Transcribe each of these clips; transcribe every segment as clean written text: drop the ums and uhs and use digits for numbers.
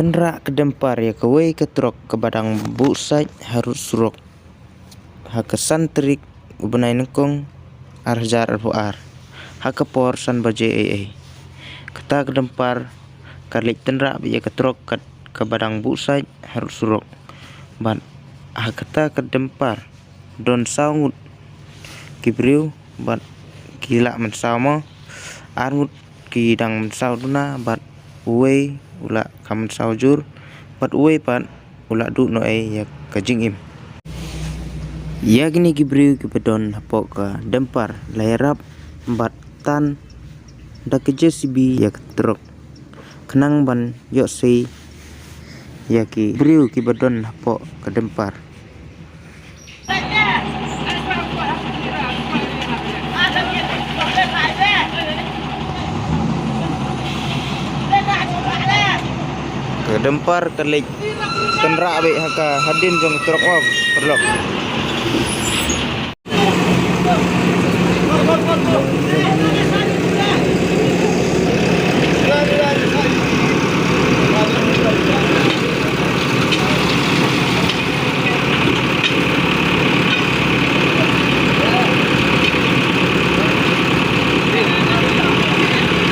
Tenrak kedempar ya kewei ketrok ke badang busaj harus surok. Hakesan terik ubenai nengkong arjar arbuar. Hakepor san baje ee. Kata kedempar kalik tenrak ya ketrok ke badang busaj harus surok. Ban hakata kedempar don saungut kibriu ban gila mensama armut kidang mensau duna bat uwe ula kamen saujur bat uwe pan ula du no ya kajing im ya gini kibriu kibedon hapok ke dempar layarap bat tan da keje sibi ya ketrok kenang ban yok sei ya kibriu kibedon hapok ke dempar. Kedempar kelik tenrak be haka hadin jong truk wab perlok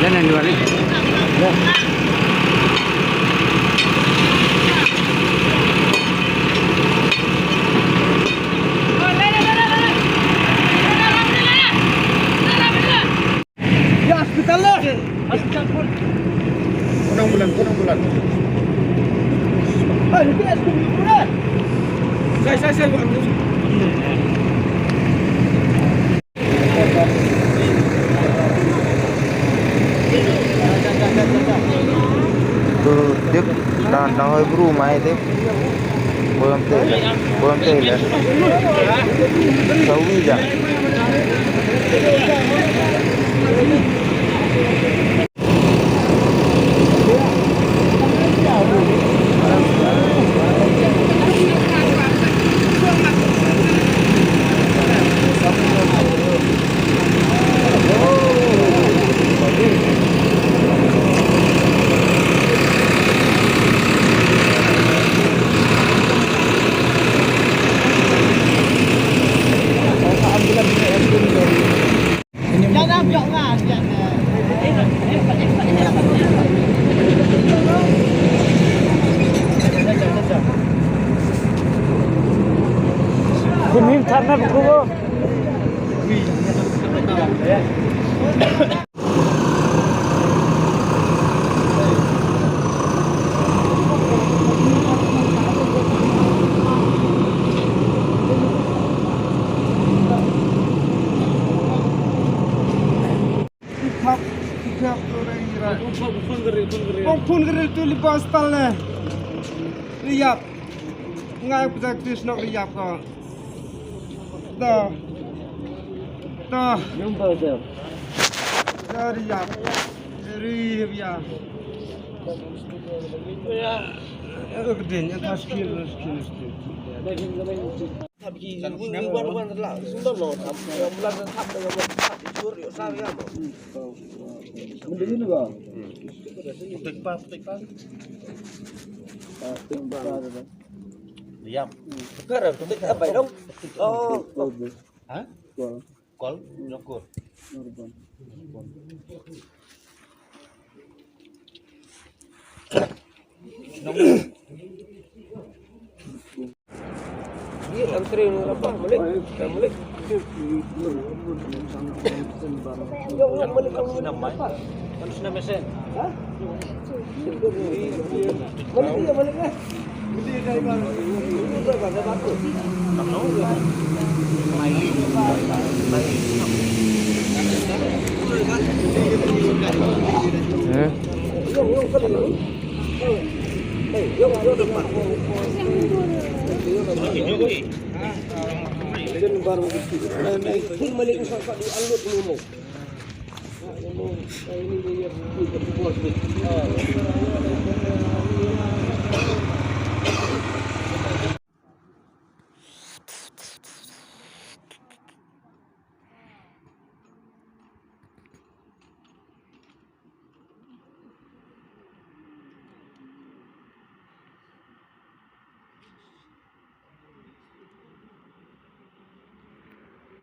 dan yang dua ni ya. Kurang bulan. Ah, ini es bulan. Saya bukan. Tuh, tip dan hoi bru mai tip. Belum tele. Sawi dah. Kuning karena buku. Pun geri tu lipas talne. Riap. Ngai praktis nak riap ka. Dah. Jumpa dah. Riap. Riap ya. Ya. Gede yang kaskin. Tapi baru terlah sudah loh. Bulan tetap dengan tetap jujur yo saya mo. Mending juga. Putik pa. Diam. Sekarang putik apa dong? Oh. Hah? Kol. Nyokur. Dia antri apa? Balik. Yang balik kamu apa? Kan sudah mesin. Hah? Balik lah. Gede dari mana? Ini berapa batu? Tahu. Baru pun balik usah di alut dulu. Ini dia bos.